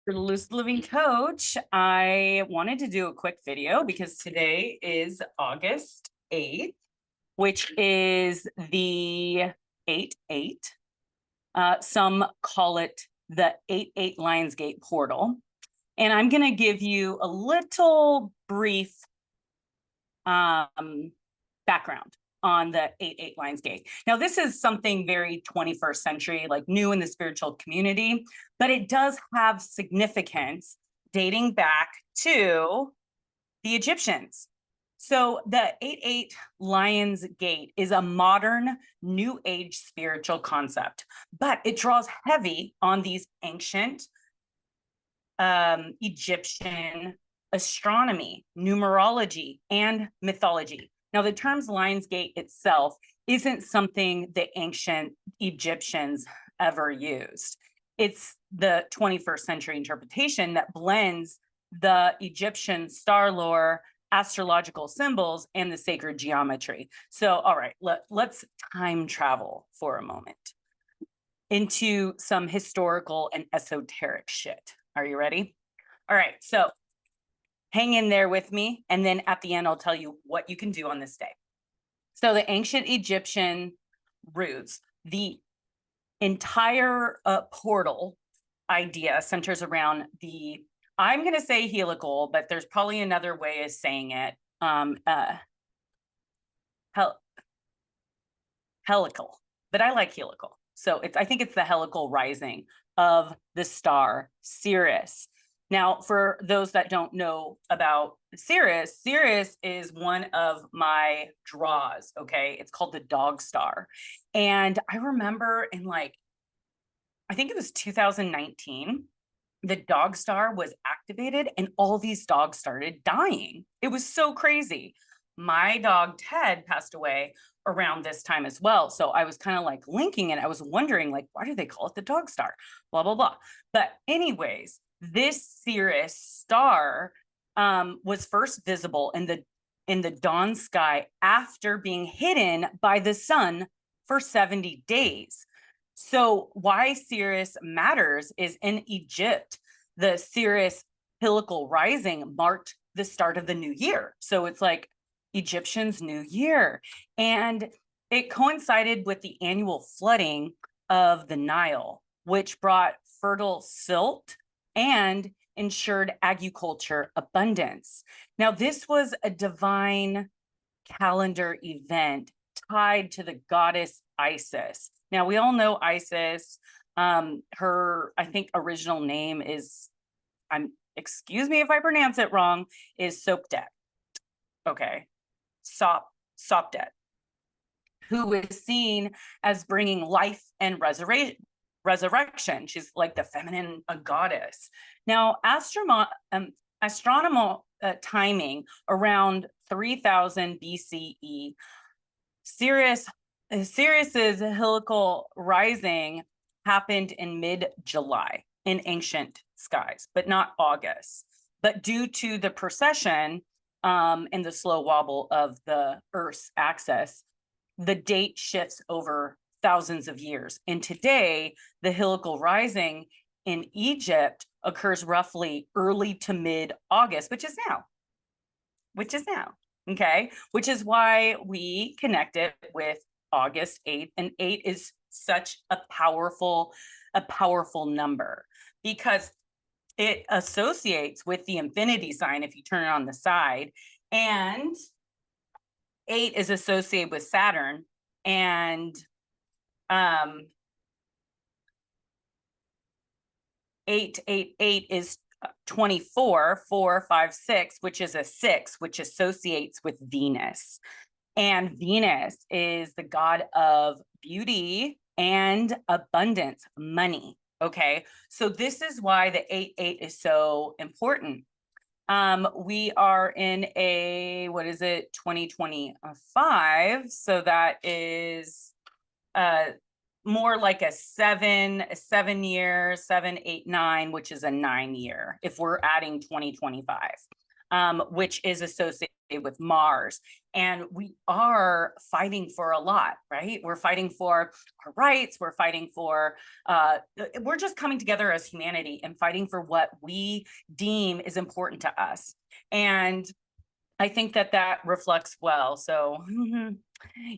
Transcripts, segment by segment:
For the Lucid Living Coach, I wanted to do a quick video because today is August 8th, which is the 8/8. Some call it the 8/8 Lionsgate portal. And I'm going to give you a little brief background on the 8/8 Lionsgate. Now, this is something very 21st century, like new in the spiritual community, but it does have significance dating back to the Egyptians. So the 8/8 Lionsgate is a modern new age spiritual concept, but it draws heavy on these ancient Egyptian astronomy, numerology, and mythology. Now, the terms Lionsgate itself isn't something the ancient Egyptians ever used. It's the 21st century interpretation that blends the Egyptian star lore, astrological symbols, and the sacred geometry. So, all right, let's time travel for a moment into some historical and esoteric shit. Are you ready? All right, so hang in there with me, and then at the end, I'll tell you what you can do on this day. So the ancient Egyptian roots, the entire portal idea centers around the, I'm going to say helical, but there's probably another way of saying it, helical, but I like helical. So I think it's the helical rising of the star Sirius. Now, for those that don't know about Sirius, Sirius is one of my draws, okay? It's called the dog star. And I remember in I think it was 2019, the dog star was activated and all these dogs started dying. It was so crazy. My dog, Ted, passed away around this time as well. So I was kind of linking it. I was wondering why do they call it the dog star? Blah, blah, blah. But anyways, this Sirius star was first visible in the dawn sky after being hidden by the sun for 70 days. So why Sirius matters is in Egypt, the Sirius helical rising marked the start of the new year. So it's like Egyptians' new year. And it coincided with the annual flooding of the Nile, which brought fertile silt and ensured agriculture abundance. Now, this was a divine calendar event tied to the goddess Isis. Now, we all know Isis. Her, I think, original name is, excuse me if I pronounce it wrong, is Sopdet. Okay, Sopdet, who is seen as bringing life and resurrection. She's like the feminine goddess. Now, astronomical timing around 3000 BCE, Sirius's helical rising happened in mid-July in ancient skies, but not August. But due to the precession and the slow wobble of the Earth's axis, the date shifts over thousands of years. And today, the helical rising in Egypt occurs roughly early to mid-August, which is now, okay? Which is why we connect it with August 8th, and 8 is such a powerful number because it associates with the infinity sign if you turn it on the side, and 8 is associated with Saturn, and 888 is 24, 4, 5, 6, which is a 6, which associates with Venus. And Venus is the god of beauty and abundance, money. Okay, so this is why the 8/8 is so important. We are in a, 2025. So that is more like a 7 year, 7, 8, 9, which is a 9 year, if we're adding 2025, which is associated with Mars. And we are fighting for a lot, right? We're fighting for our rights. We're fighting for, we're just coming together as humanity and fighting for what we deem is important to us. And I think that that reflects well. So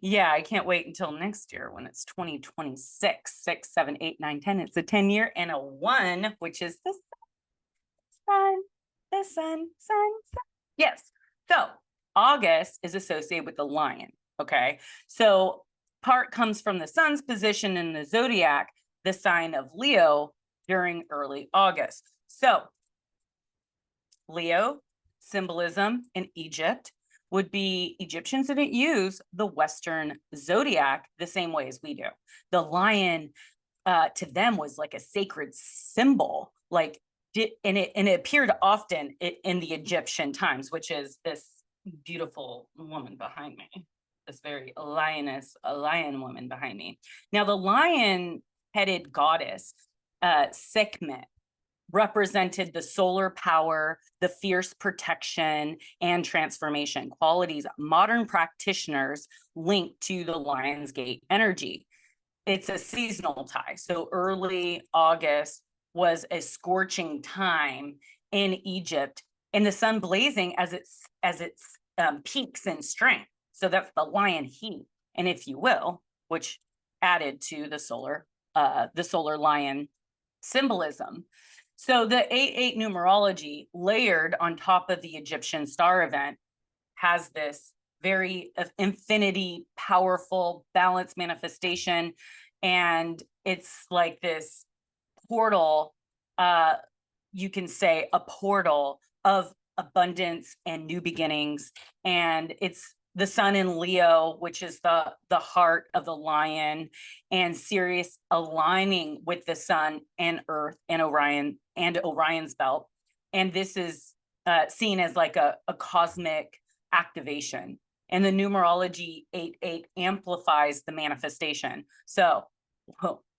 yeah, I can't wait until next year when it's 2026, 6, 7, 8, 9, 10. It's a 10-year and a 1, which is the sun. Yes. So August is associated with the lion. Okay. So part comes from the sun's position in the zodiac, the sign of Leo during early August. So Leo symbolism in Egypt would be Egyptians didn't use the Western zodiac the same way as we do. The lion to them was like a sacred symbol, like and it appeared often in the Egyptian times, which is this beautiful woman behind me, this very lion woman behind me. Now the lion-headed goddess Sekhmet represented the solar power, the fierce protection, and transformation qualities modern practitioners link to the Lionsgate energy. It's a seasonal tie. So early August was a scorching time in Egypt, and the sun blazing as its peaks in strength. So that's the lion heat, and if you will, which added to the solar lion symbolism. So the 8-8 numerology layered on top of the Egyptian star event has this very infinity, powerful, balanced manifestation. And it's like this portal, you can say a portal of abundance and new beginnings. And it's the sun in Leo, which is the heart of the lion, and Sirius aligning with the sun and Earth and Orion and Orion's belt. And this is seen as like a cosmic activation. And the numerology 8-8 amplifies the manifestation. So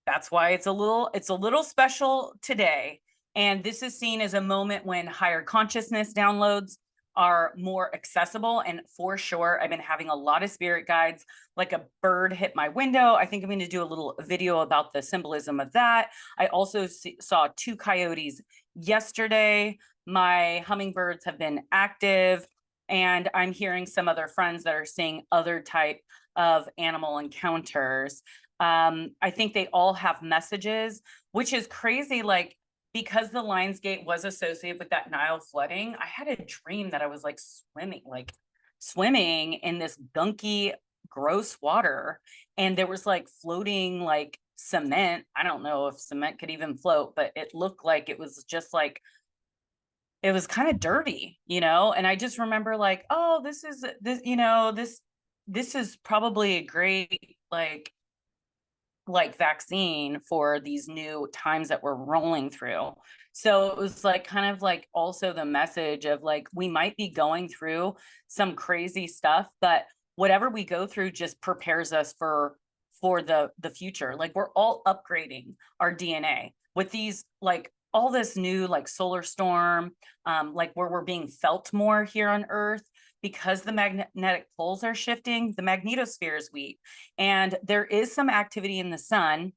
that's why it's a little special today. And this is seen as a moment when higher consciousness downloads are more accessible. And for sure, I've been having a lot of spirit guides, like a bird hit my window. I think I'm going to do a little video about the symbolism of that. I also saw 2 coyotes yesterday. My hummingbirds have been active, and I'm hearing some other friends that are seeing other type of animal encounters. I think they all have messages, which is crazy. Like, because the Lionsgate was associated with that Nile flooding, I had a dream that I was like swimming in this gunky, gross water. And there was like floating like cement. I don't know if cement could even float, but it looked like it was just like, it was kind of dirty, you know? And I just remember like, oh, this is probably a great like vaccine for these new times that we're rolling through. So it was like kind of like also the message of like, we might be going through some crazy stuff, but whatever we go through just prepares us for the future. Like, we're all upgrading our DNA with these, like all this new like solar storm, like where we're being felt more here on Earth. Because the magnetic poles are shifting, the magnetosphere is weak, and there is some activity in the sun.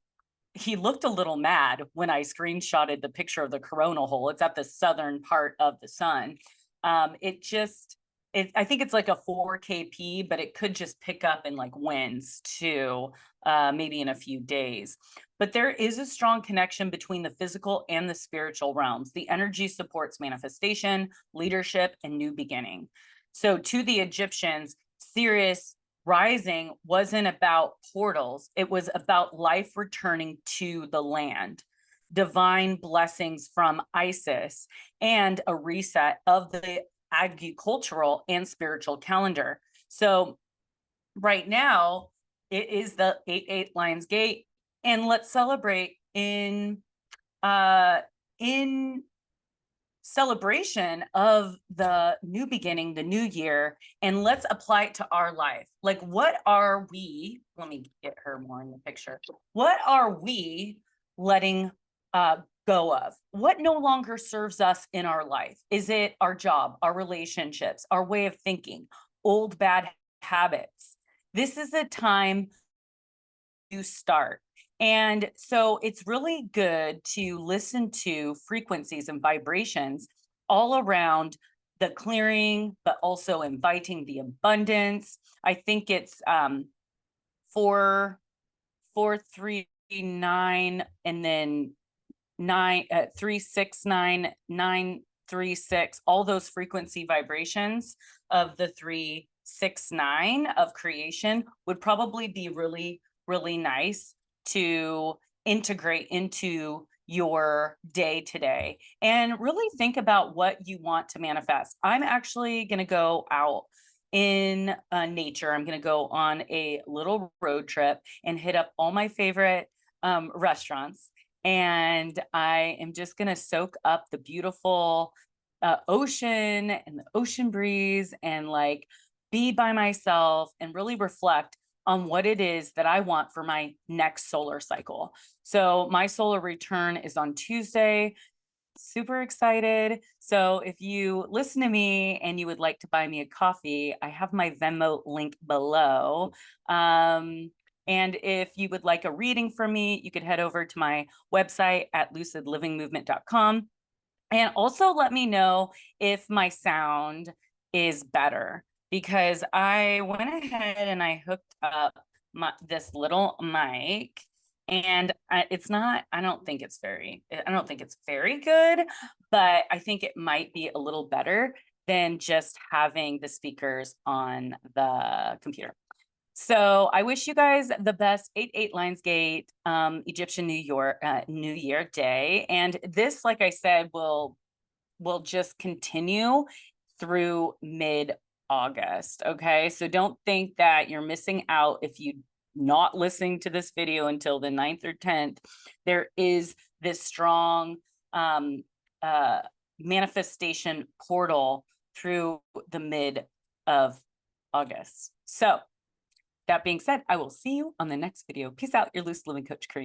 He looked a little mad when I screenshotted the picture of the coronal hole. It's at the southern part of the sun. I think it's like a 4 kp, but it could just pick up in like winds too, maybe in a few days. But there is a strong connection between the physical and the spiritual realms. The energy supports manifestation, leadership, and new beginning. So to the Egyptians, Sirius rising wasn't about portals. It was about life returning to the land, divine blessings from Isis, and a reset of the agricultural and spiritual calendar. So right now, it is the 8-8 Lionsgate, and let's celebrate in celebration of the new beginning, the new year, and let's apply it to our life. Like, what are we, let me get her more in the picture. What are we letting go of? What no longer serves us in our life? Is it our job, our relationships, our way of thinking, old bad habits? This is a time to start. And so it's really good to listen to frequencies and vibrations all around the clearing, but also inviting the abundance. I think it's 439 and then 369936, all those frequency vibrations of the 369 of creation would probably be really nice to integrate into your day today and really think about what you want to manifest. I'm actually going to go out in nature. I'm going to go on a little road trip and hit up all my favorite restaurants. And I am just going to soak up the beautiful ocean and the ocean breeze and like be by myself and really reflect on what it is that I want for my next solar cycle. So my solar return is on Tuesday. Super excited. So if you listen to me and you would like to buy me a coffee, I have my Venmo link below. And if you would like a reading from me, you could head over to my website at lucidlivingmovement.com. And also let me know if my sound is better, because I went ahead and I hooked up this little mic, and it's not, I don't think it's very good, but I think it might be a little better than just having the speakers on the computer. So I wish you guys the best 8/8 Lionsgate Egyptian New Year Day. And this, like I said, will just continue through mid-August. Okay, so don't think that you're missing out if you not listening to this video until the 9th or 10th. There is this strong manifestation portal through the mid of August. So that being said, I will see you on the next video. Peace out, your Lucid Living Coach, Karina.